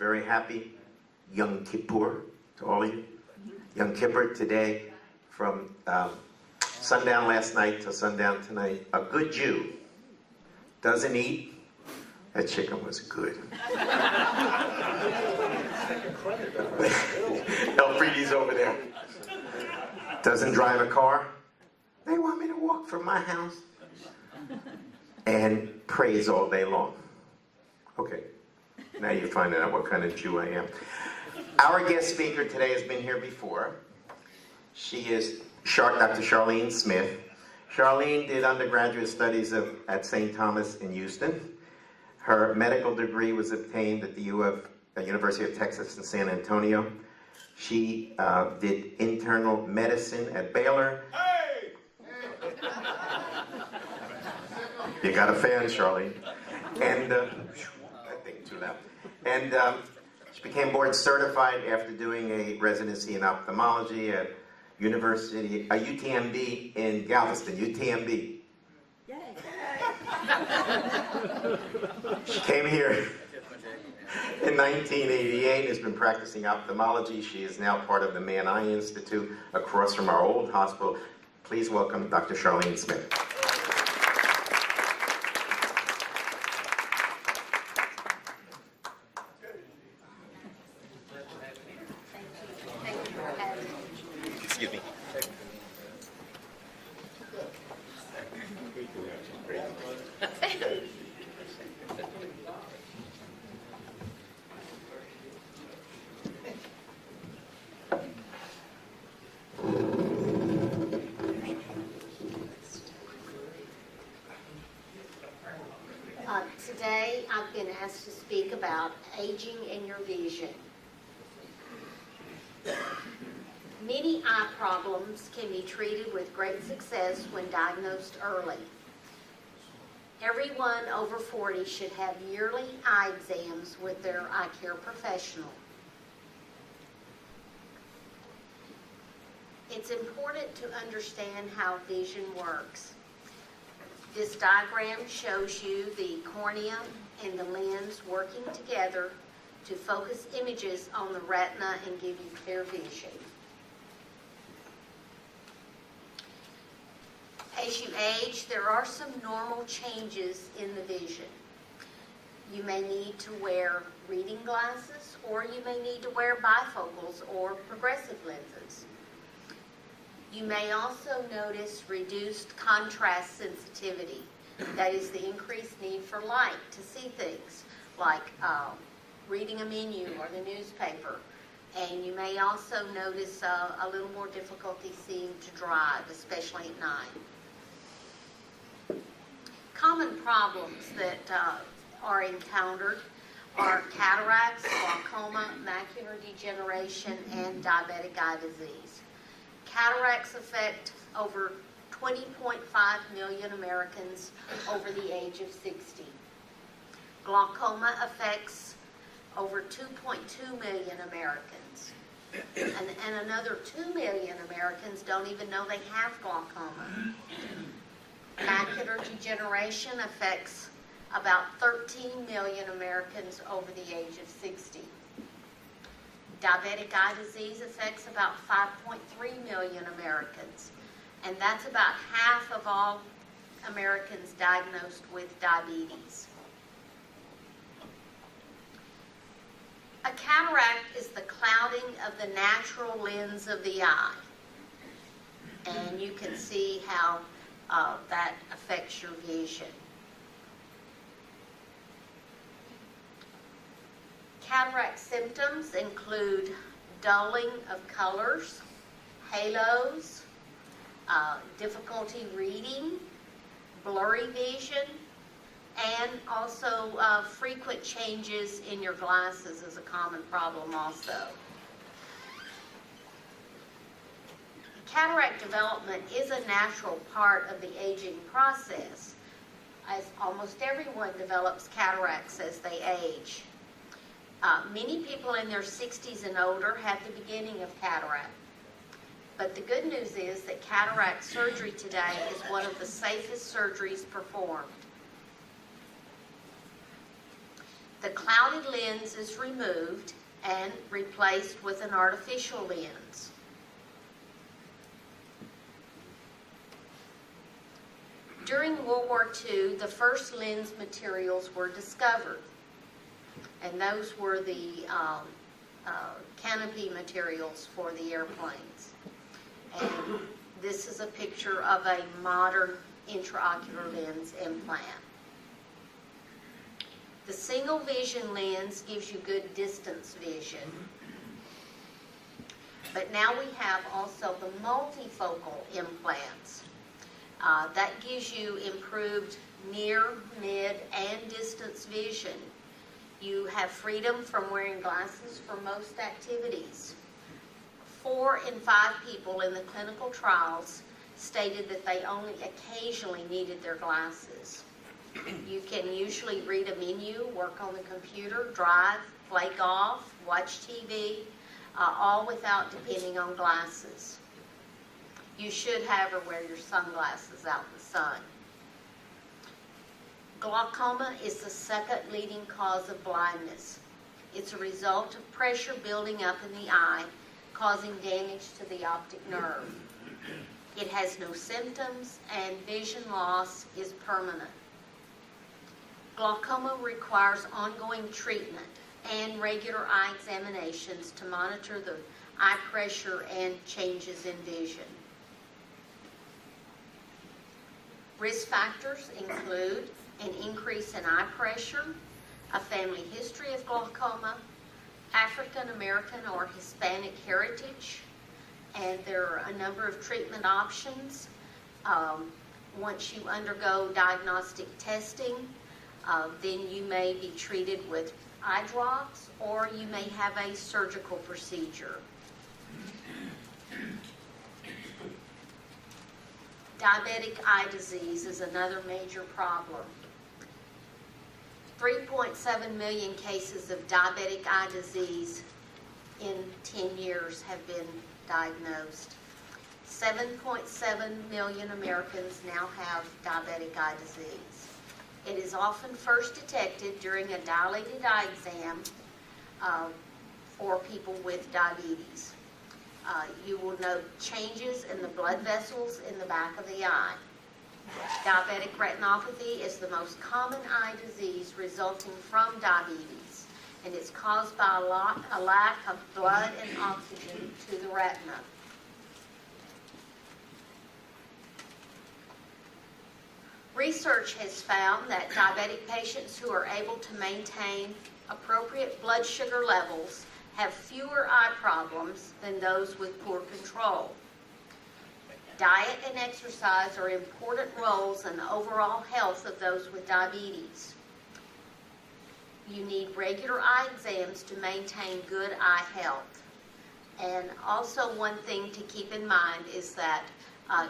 very happy Yom Kippur to all of you. Yom Kippur today, from sundown last night to sundown tonight. A good Jew doesn't eat. That chicken was good. Elfrie's over there. Doesn't drive a car. They want me to walk from my house and praise all day long. Okay, now you're finding out what kind of Jew I am. Our guest speaker today has been here before. She is Dr. Charlene Smith. Charlene did undergraduate studies at St. Thomas in Houston. Her medical degree was obtained at the University of Texas in San Antonio. She did internal medicine at Baylor. Hey! You got a fan, Charlene. And I think too loud. And she became board certified after doing a residency in ophthalmology at UTMB in Galveston, UTMB. Yay. She came here in 1988 and has been practicing ophthalmology. She is now part of the Mann Eye Institute across from our old hospital. Please welcome Dr. Charlene Smith. Excuse me. Today, I've been asked to speak about aging and your vision. Many eye problems can be treated with great success when diagnosed early. Everyone over 40 should have yearly eye exams with their eye care professional. It's important to understand how vision works. This diagram shows you the cornea and the lens working together to focus images on the retina and give you clear vision. As you age, there are some normal changes in the vision. You may need to wear reading glasses, or you may need to wear bifocals or progressive lenses. You may also notice reduced contrast sensitivity. That is the increased need for light to see things, like reading a menu or the newspaper. And you may also notice a little more difficulty seeing to drive, especially at night. Common problems that are encountered are cataracts, glaucoma, macular degeneration, and diabetic eye disease. Cataracts affect over 20.5 million Americans over the age of 60. Glaucoma affects over 2.2 million Americans. And another 2 million Americans don't even know they have glaucoma. Macular degeneration affects about 13 million Americans over the age of 60. Diabetic eye disease affects about 5.3 million Americans, and that's about half of all Americans diagnosed with diabetes. A cataract is the clouding of the natural lens of the eye, and you can see how that affects your vision. Cataract symptoms include dulling of colors, halos, difficulty reading, blurry vision, and also frequent changes in your glasses is a common problem also. Cataract development is a natural part of the aging process, as almost everyone develops cataracts as they age. Many people in their 60s and older have the beginning of cataract. But the good news is that cataract surgery today is one of the safest surgeries performed. The clouded lens is removed and replaced with an artificial lens. During World War II, the first lens materials were discovered, and those were the canopy materials for the airplanes. And this is a picture of a modern intraocular lens implant. The single vision lens gives you good distance vision. But now we have also the multifocal implants. That gives you improved near, mid, and distance vision. You have freedom from wearing glasses for most activities. 4 in 5 people in the clinical trials stated that they only occasionally needed their glasses. You can usually read a menu, work on the computer, drive, play golf, watch TV, all without depending on glasses. You should, however, wear your sunglasses out in the sun. Glaucoma is the second leading cause of blindness. It's a result of pressure building up in the eye, causing damage to the optic nerve. It has no symptoms, and vision loss is permanent. Glaucoma requires ongoing treatment and regular eye examinations to monitor the eye pressure and changes in vision. Risk factors include an increase in eye pressure, a family history of glaucoma, African American or Hispanic heritage, and there are a number of treatment options. Once you undergo diagnostic testing, then you may be treated with eye drops, or you may have a surgical procedure. Diabetic eye disease is another major problem. 3.7 million cases of diabetic eye disease in 10 years have been diagnosed. 7.7 million Americans now have diabetic eye disease. It is often first detected during a dilated eye exam for people with diabetes. You will note changes in the blood vessels in the back of the eye. Diabetic retinopathy is the most common eye disease resulting from diabetes, and it's caused by a lack of blood and oxygen to the retina. Research has found that diabetic patients who are able to maintain appropriate blood sugar levels have fewer eye problems than those with poor control. Diet and exercise are important roles in the overall health of those with diabetes. You need regular eye exams to maintain good eye health. And also one thing to keep in mind is that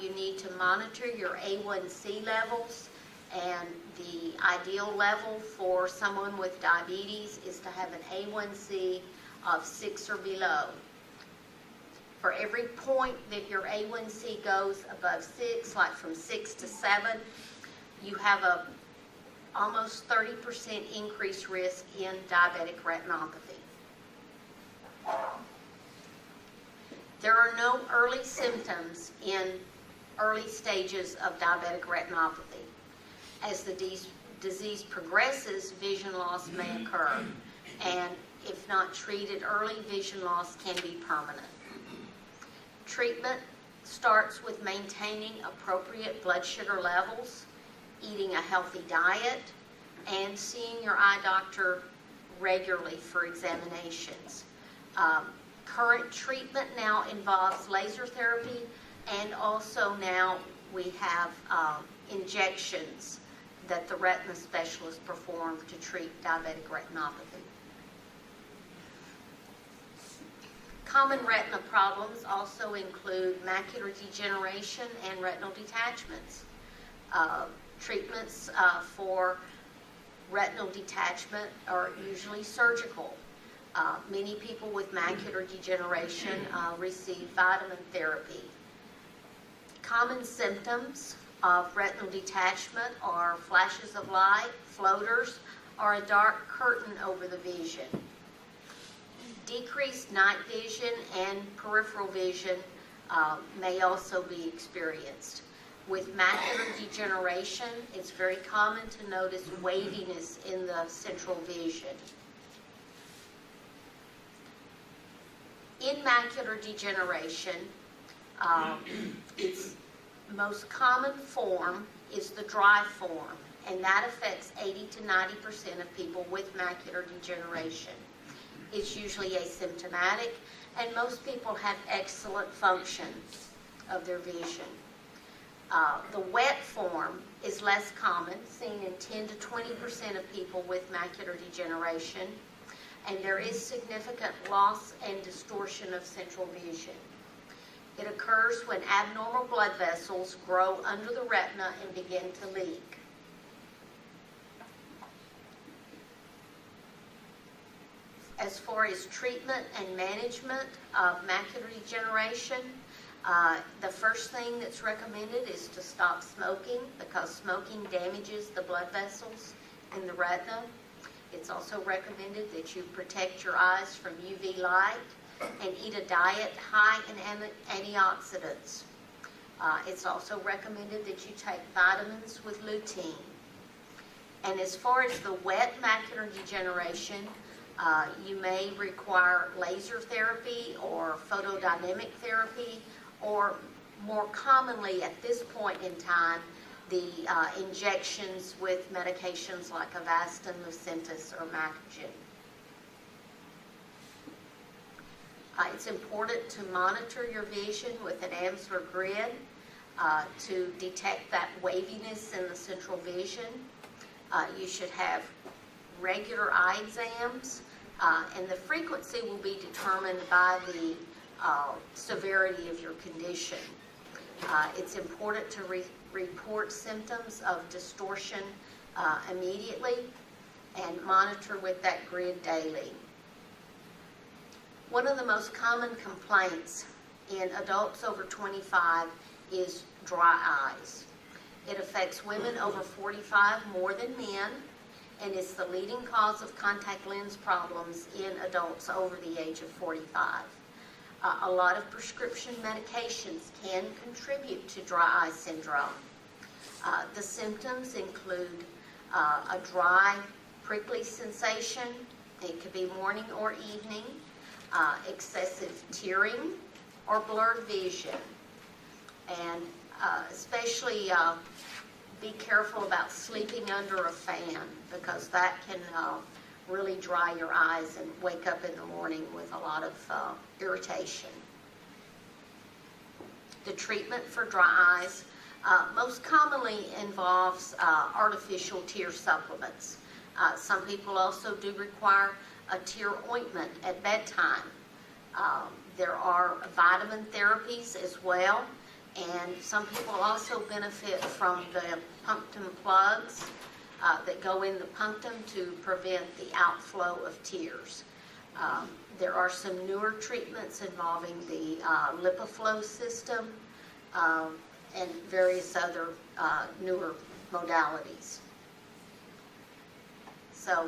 you need to monitor your A1C levels, and the ideal level for someone with diabetes is to have an A1C of 6 or below. For every point that your A1C goes above 6, like from 6 to 7, you have a almost 30% increased risk in diabetic retinopathy. There are no early symptoms in early stages of diabetic retinopathy. As the disease progresses, vision loss may occur, and if not treated early, vision loss can be permanent. Treatment starts with maintaining appropriate blood sugar levels, eating a healthy diet, and seeing your eye doctor regularly for examinations. Current treatment now involves laser therapy, and also now we have injections that the retina specialists perform to treat diabetic retinopathy. Common retina problems also include macular degeneration and retinal detachments. Treatments for retinal detachment are usually surgical. Many people with macular degeneration receive vitamin therapy. Common symptoms of retinal detachment are flashes of light, floaters, or a dark curtain over the vision. Decreased night vision and peripheral vision may also be experienced. With macular degeneration, it's very common to notice waviness in the central vision. In macular degeneration, its most common form is the dry form, and that affects 80 to 90% of people with macular degeneration. It's usually asymptomatic, and most people have excellent function of their vision. The wet form is less common, seen in 10 to 20% of people with macular degeneration, and there is significant loss and distortion of central vision. It occurs when abnormal blood vessels grow under the retina and begin to leak. As far as treatment and management of macular degeneration, the first thing that's recommended is to stop smoking, because smoking damages the blood vessels in the retina. It's also recommended that you protect your eyes from UV light and eat a diet high in antioxidants. It's also recommended that you take vitamins with lutein. And as far as the wet macular degeneration, you may require laser therapy or photodynamic therapy, or more commonly at this point in time, the injections with medications like Avastin, Lucentis, or Macogen. It's important to monitor your vision with an Amsler grid to detect that waviness in the central vision. You should have regular eye exams, and the frequency will be determined by the severity of your condition. It's important to report symptoms of distortion immediately and monitor with that grid daily. One of the most common complaints in adults over 25 is dry eyes. It affects women over 45 more than men, and it's the leading cause of contact lens problems in adults over the age of 45. A lot of prescription medications can contribute to dry eye syndrome. The symptoms include a dry, prickly sensation. It could be morning or evening, excessive tearing, or blurred vision. And especially be careful about sleeping under a fan, because that can really dry your eyes and wake up in the morning with a lot of irritation. The treatment for dry eyes most commonly involves artificial tear supplements. Some people also do require a tear ointment at bedtime. There are vitamin therapies as well, and some people also benefit from the punctum plugs that go in the punctum to prevent the outflow of tears. There are some newer treatments involving the LipiFlow system and various other newer modalities. So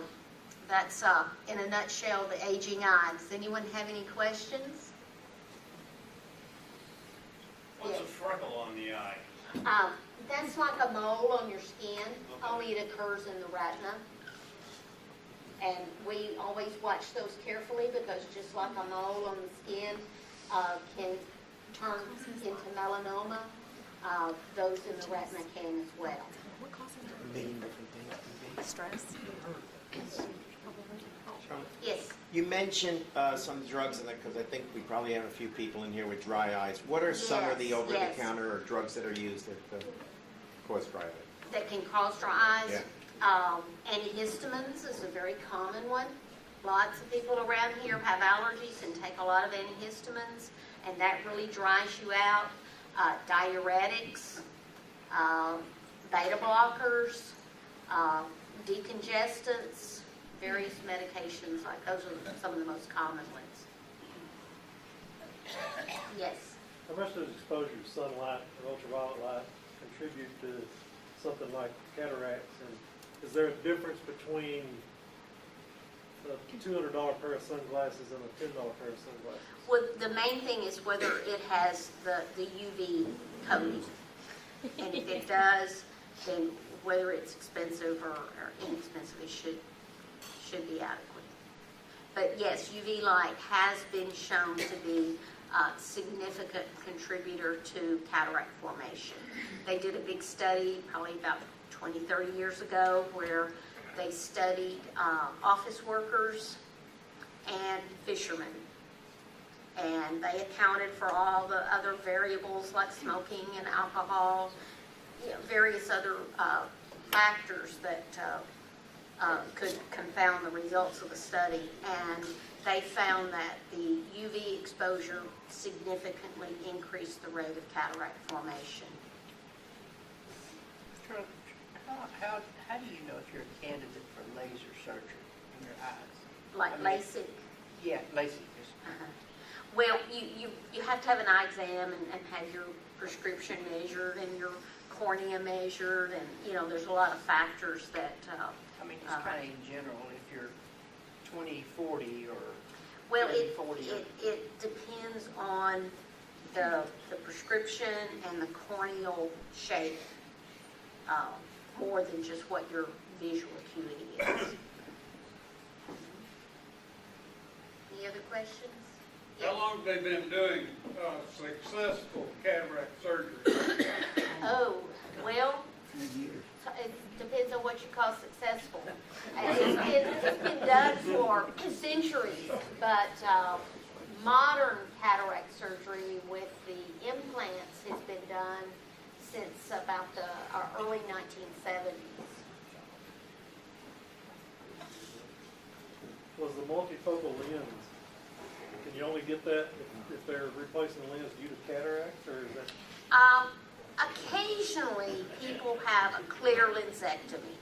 that's, in a nutshell, the aging eye. Does anyone have any questions? What's a Yes. freckle on the eye? That's like a mole on your skin, only it occurs in the retina. And we always watch those carefully, because just like a mole on the skin can turn into melanoma, those in the retina can as well. What causes it? Stress. Yes. You mentioned some drugs in it, because I think we probably have a few people in here with dry eyes. What are some of the Yes, over-the-counter or drugs that are used that cause dry eyes? That can cause dry eyes. Yeah. Antihistamines is a very common one. Lots of people around here have allergies and take a lot of antihistamines, and that really dries you out. Diuretics, beta blockers, decongestants, various medications, like those are some of the most common ones. Yes. How much does exposure to sunlight and ultraviolet light contribute to something like cataracts and Is there a difference between a $200 pair of sunglasses and a $10 pair of sunglasses? Well, the main thing is whether it has the UV coating. And if it does, then whether it's expensive or inexpensive, it should be adequate. But yes, UV light has been shown to be a significant contributor to cataract formation. They did a big study probably about 20, 30 years ago where they studied office workers and fishermen. And they accounted for all the other variables like smoking and alcohol, various other factors that could confound the results of the study. And they found that the UV exposure significantly increased the rate of cataract formation. How do you know if you're a candidate for laser surgery in your eyes? Like LASIK. Yeah, LASIK. Uh-huh. Well, you have to have an eye exam and have your prescription measured and your cornea measured, and there's a lot of factors that. I mean, it's kind of in general. If you're 20/40 or Well, 40, it depends on the prescription and the corneal shape more than just what your visual acuity is. Any other questions? How long have they been doing successful cataract surgery? Oh, well, it depends on what you call successful. It's been done for centuries, but modern cataract surgery with the implants has been done since about our early 1970s. Was the multifocal lens, can you only get that if they're replacing the lens due to cataracts, or is that? Occasionally, people have a clear lensectomy.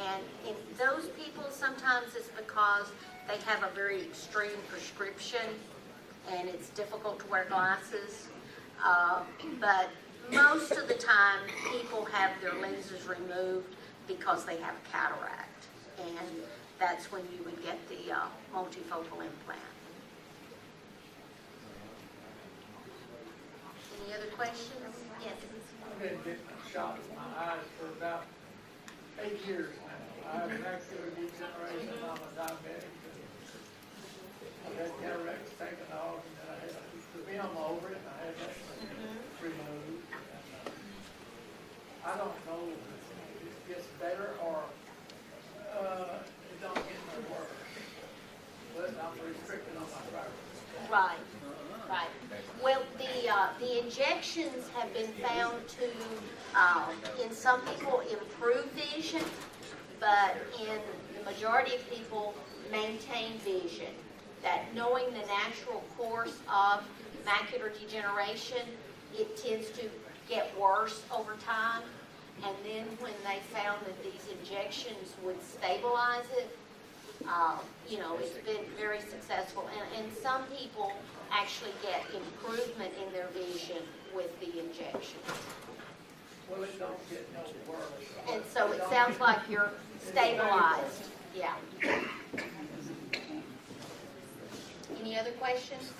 And in those people, sometimes it's because they have a very extreme prescription and it's difficult to wear glasses. But most of the time, people have their lenses removed because they have cataract. And that's when you would get the multifocal implant. Any other questions? Yes. I've been getting shots in my eyes for about 8 years now. I have macular degeneration, I'm a diabetic. I've had cataracts taken off, and then I had a film over it, and I had that removed. And, I don't know if it gets better or it don't get no worse. But I'm restricted on my driver's. Right. Right. Well, the injections have been found to, in some people, improve vision, but in the majority of people, maintain vision. That knowing the natural course of macular degeneration, it tends to get worse over time. And then when they found that these injections would stabilize it, it's been very successful. And some people actually get improvement in their vision with the injection. Well, it don't get no worse. And so it sounds like you're stabilized. Yeah. Any other questions?